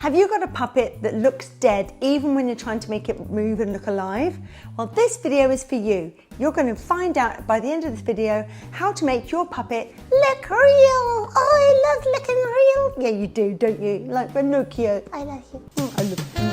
Have you got a puppet that looks dead even when you're trying to make it move and look alive? Well, this video is for you. You're going to find out by the end of this video how to make your puppet look real. Oh, I love looking real. Yeah, you do, don't you? Like Pinocchio. I love you. I love you.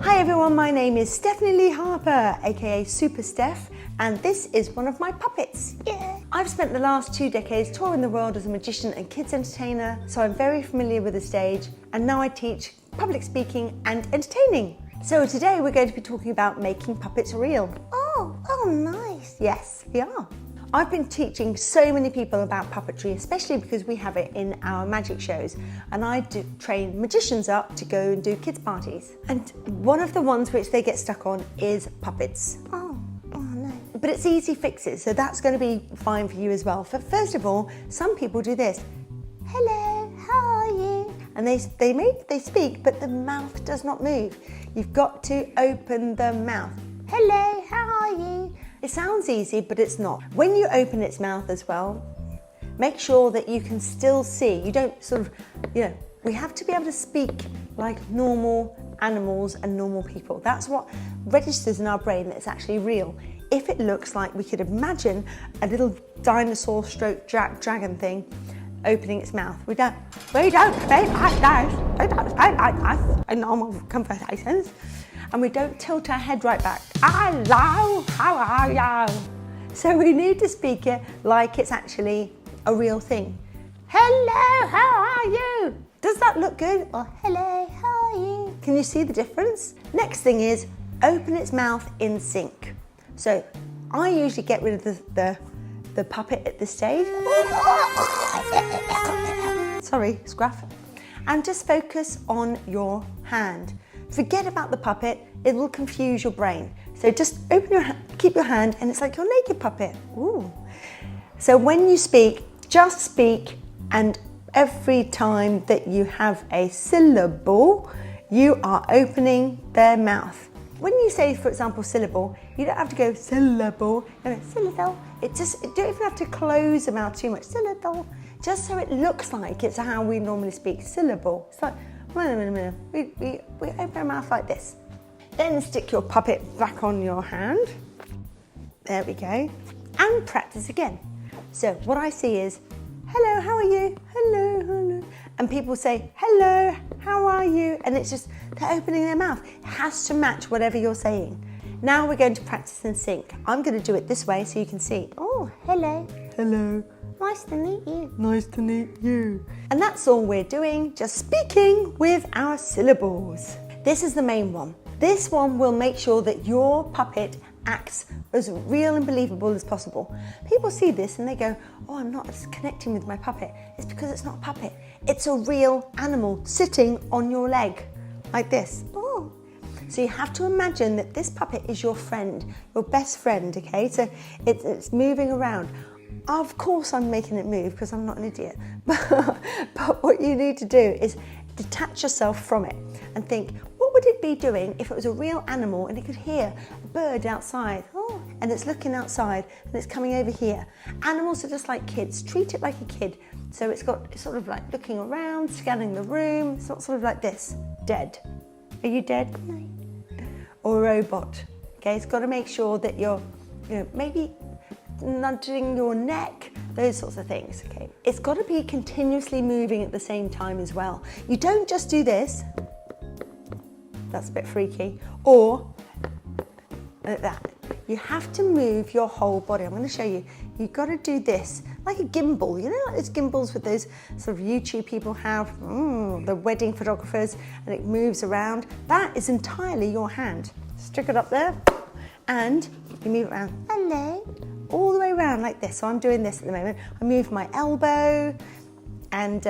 Hi everyone, my name is Stephanie Lee-Harper, aka Super Steph, and this is one of my puppets. Yeah. I've spent the last 2 decades touring the world as a magician and kids entertainer, so I'm very familiar with the stage, and now I teach public speaking and entertaining. So today we're going to be talking about making puppets real. Oh nice. Yes, we are. I've been teaching so many people about puppetry, especially because we have it in our magic shows, and I do train magicians up to go and do kids parties. And one of the ones which they get stuck on is puppets. Oh no. But it's easy fixes, so that's going to be fine for you as well. First of all, some people do this. Hello, how are you? And they speak, but the mouth does not move. You've got to open the mouth. Hello, how are you? It sounds easy, but it's not. When you open its mouth as well, make sure that you can still see. You don't sort of, we have to be able to speak like normal animals and normal people. That's what registers in our brain that it's actually real. If it looks like, we could imagine a little dinosaur stroke dragon thing opening its mouth. We don't speak like this. We don't speak like this in normal conversations. And we don't tilt our head right back. Hello, how are you? So we need to speak it like it's actually a real thing. Hello, how are you? Does that look good? Or hello, how are you? Can you see the difference? Next thing is open its mouth in sync. So I usually get rid of the puppet at this stage. Sorry, scruff. And just focus on your hand. Forget about the puppet, it will confuse your brain. So just open your hand, keep your hand, and it's like your naked puppet. Ooh. So when you speak, just speak, and every time that you have a syllable, you are opening their mouth. When you say, for example, syllable, you don't have to go syllable, syllable. You don't even have to close the mouth too much. Syllable, just so it looks like it's how we normally speak. Syllable. It's like, wait a minute. We open our mouth like this. Then stick your puppet back on your hand. There we go. And practice again. So what I see is, hello, how are you? Hello, hello. And people say, hello, how are you? And it's just, they're opening their mouth. It has to match whatever you're saying. Now we're going to practice in sync. I'm going to do it this way so you can see. Oh, hello. Hello. Nice to meet you. Nice to meet you. And that's all we're doing, just speaking with our syllables. This is the main one. This one will make sure that your puppet acts as real and believable as possible. People see this and they go, oh, I'm not connecting with my puppet. It's because it's not a puppet. It's a real animal sitting on your leg, like this. Oh. So you have to imagine that this puppet is your friend, your best friend, okay? So it's moving around. Of course I'm making it move because I'm not an idiot. But what you need to do is detach yourself from it and think, what would it be doing if it was a real animal and it could hear a bird outside? Oh, and it's looking outside and it's coming over here. Animals are just like kids. Treat it like a kid. So it's sort of like looking around, scanning the room. It's not sort of like this. Dead. Are you dead? No. Or a robot. Okay, it's got to make sure that you're, maybe nudging your neck, those sorts of things, okay? It's got to be continuously moving at the same time as well. You don't just do this, that's a bit freaky, or like that. You have to move your whole body. I'm going to show you. You've got to do this, like a gimbal, like those gimbals with those sort of YouTube people have, the wedding photographers, and it moves around. That is entirely your hand. Stick it up there, and you move it around. Hello. All the way around like this. So I'm doing this at the moment. I move my elbow and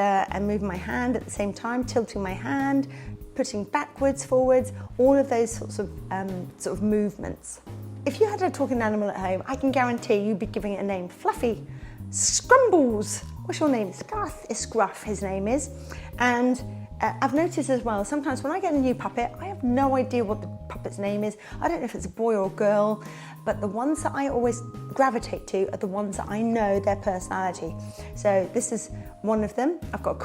moving my hand at the same time, tilting my hand, putting backwards, forwards, all of those sorts of movements. If you had a talking animal at home, I can guarantee you'd be giving it a name. Fluffy, Scrumbles. What's your name? Scruff, his name is. And I've noticed as well, sometimes when I get a new puppet, I have no idea what the puppet's name is. I don't know if it's a boy or a girl, but the ones that I always gravitate to are the ones that I know their personality. So this is one of them. I've got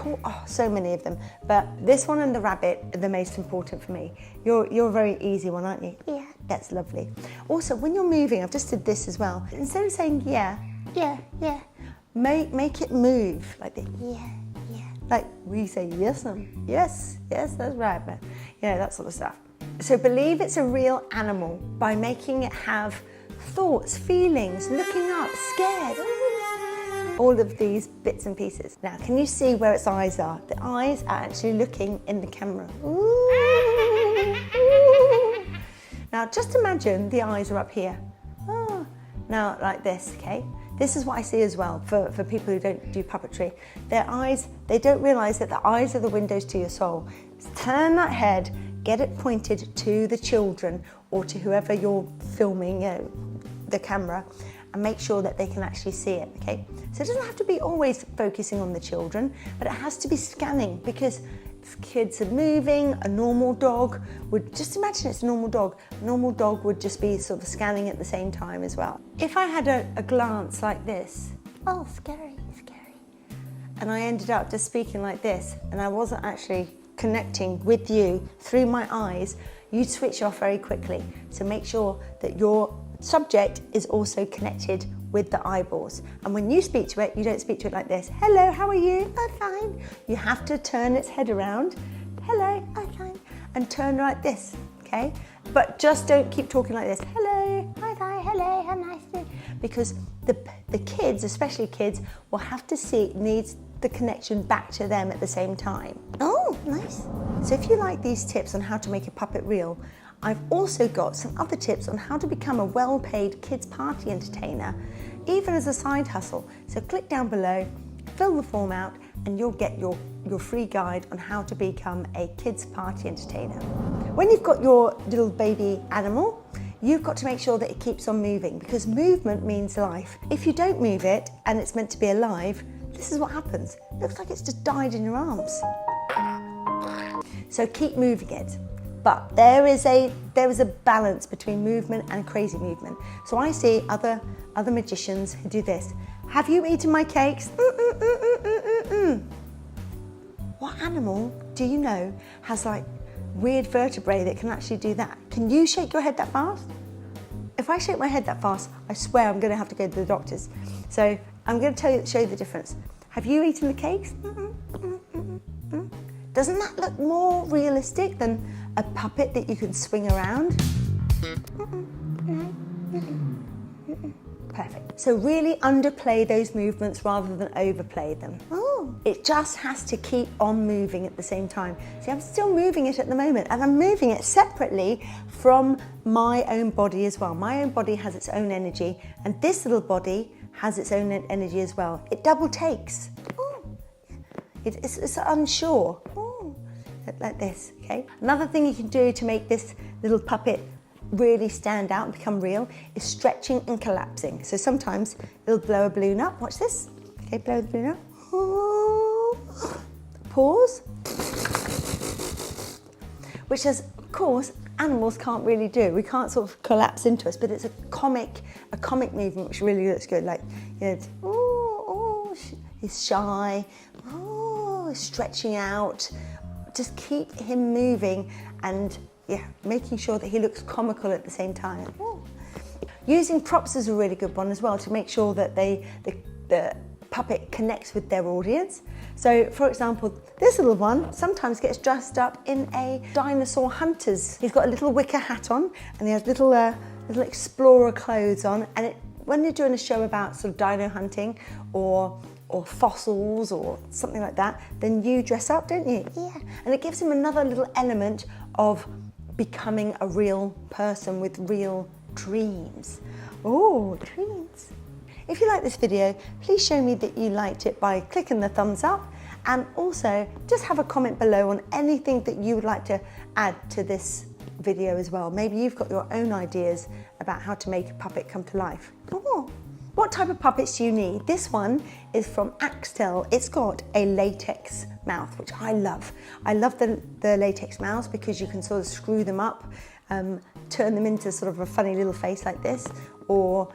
so many of them, but this one and the rabbit are the most important for me. You're a very easy one, aren't you? Yeah, that's lovely. Also, when you're moving, I've just did this as well. Instead of saying yeah, make it move like this. Yeah. Like we say yes, that's right, man. You know, that sort of stuff. So believe it's a real animal by making it have thoughts, feelings, looking up, scared, all of these bits and pieces. Now, can you see where its eyes are? The eyes are actually looking in the camera. Ooh. Now, just imagine the eyes are up here. Oh. Now, like this, okay? This is what I see as well for people who don't do puppetry. Their eyes, they don't realise that the eyes are the windows to your soul. Turn that head, get it pointed to the children or to whoever you're filming, the camera, and make sure that they can actually see it, okay? So it doesn't have to be always focusing on the children, but it has to be scanning, because if kids are moving, a normal dog would, just imagine it's a normal dog would just be sort of scanning at the same time as well. If I had a glance like this, oh, scary, and I ended up just speaking like this, and I wasn't actually connecting with you through my eyes, you'd switch off very quickly. So make sure that your subject is also connected with the eyeballs. And when you speak to it, you don't speak to it like this. Hello, how are you? I'm fine. You have to turn its head around. Hello, I'm fine. And turn like this, okay? But just don't keep talking like this. Hello, hi, hello, how nice to. Because the kids, especially kids, will have to see, needs the connection back to them at the same time. Oh, nice. So if you like these tips on how to make a puppet real, I've also got some other tips on how to become a well-paid kids party entertainer, even as a side hustle. So click down below, fill the form out, and you'll get your free guide on how to become a kids party entertainer. When you've got your little baby animal, you've got to make sure that it keeps on moving, because movement means life. If you don't move it and it's meant to be alive, this is what happens. It looks like it's just died in your arms. So keep moving it. But there is a balance between movement and crazy movement. So I see other magicians who do this. Have you eaten my cakes? What animal do you know has like weird vertebrae that can actually do that? Can you shake your head that fast? If I shake my head that fast, I swear I'm going to have to go to the doctors. So I'm going to show you the difference. Have you eaten the cakes? Doesn't that look more realistic than a puppet that you can swing around? Perfect. So really underplay those movements rather than overplay them. Oh. It just has to keep on moving at the same time. See, I'm still moving it at the moment, and I'm moving it separately from my own body as well. My own body has its own energy, and this little body has its own energy as well. It double takes. Oh. It's unsure. Oh. Like this, okay? Another thing you can do to make this little puppet really stand out and become real is stretching and collapsing. So sometimes it'll blow a balloon up. Watch this. Okay, blow the balloon up. Oh. Pause. Which is, of course, animals can't really do. We can't sort of collapse into us, but it's a comic movement which really looks good. Like, you know, it's, oh, he's shy. Oh, stretching out. Just keep him moving and making sure that he looks comical at the same time. Ooh. Using props is a really good one as well to make sure that the puppet connects with their audience. So for example, this little one sometimes gets dressed up in a dinosaur hunter's. He's got a little wicker hat on and he has little explorer clothes on, and when you're doing a show about sort of dino hunting or fossils or something like that, then you dress up, don't you? Yeah. And it gives him another little element of becoming a real person with real dreams. Oh, dreams. If you like this video, please show me that you liked it by clicking the thumbs up, and also just have a comment below on anything that you would like to add to this video as well. Maybe you've got your own ideas about how to make a puppet come to life. Oh. What type of puppets do you need? This one is from Axtel. It's got a latex mouth, which I love. I love the latex mouths because you can sort of screw them up turn them into sort of a funny little face like this, or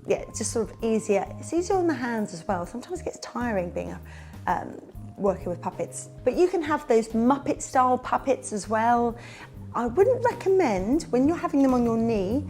yeah, it's just sort of easier. It's easier on the hands as well. Sometimes it gets tiring being working with puppets. But you can have those Muppet style puppets as well. I wouldn't recommend, when you're having them on your knee,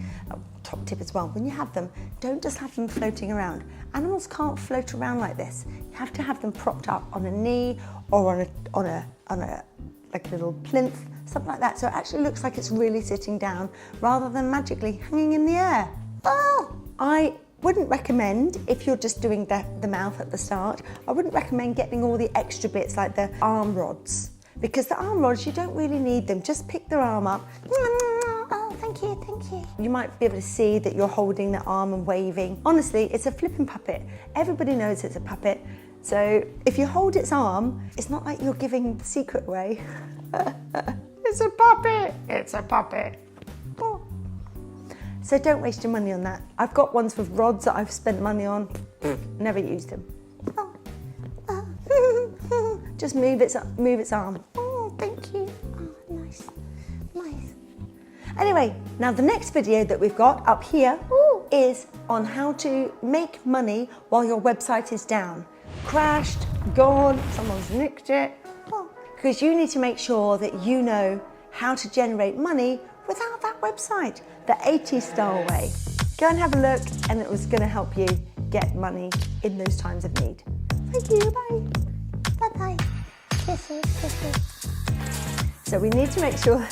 top tip as well, when you have them, don't just have them floating around. Animals can't float around like this. You have to have them propped up on a knee or on a like a little plinth, something like that, so it actually looks like it's really sitting down rather than magically hanging in the air. Oh! I wouldn't recommend, if you're just doing the mouth at the start, I wouldn't recommend getting all the extra bits like the arm rods, because the arm rods, you don't really need them. Just pick their arm up. Oh, thank you, thank you. You might be able to see that you're holding the arm and waving. Honestly, it's a flipping puppet. Everybody knows it's a puppet. So if you hold its arm, it's not like you're giving the secret away. It's a puppet, it's a puppet. Oh. So don't waste your money on that. I've got ones with rods that I've spent money on, never used them. Oh. Just move its arm. Oh, thank you. Oh, nice, nice. Anyway, now the next video that we've got up here is on how to make money while your website is down. Crashed, gone, someone's nicked it. Because you need to make sure that you know how to generate money without that website, the 80s style way. Go and have a look, and it was going to help you get money in those times of need. Thank you, bye. Bye-bye. Kisses, kisses. So we need to make sure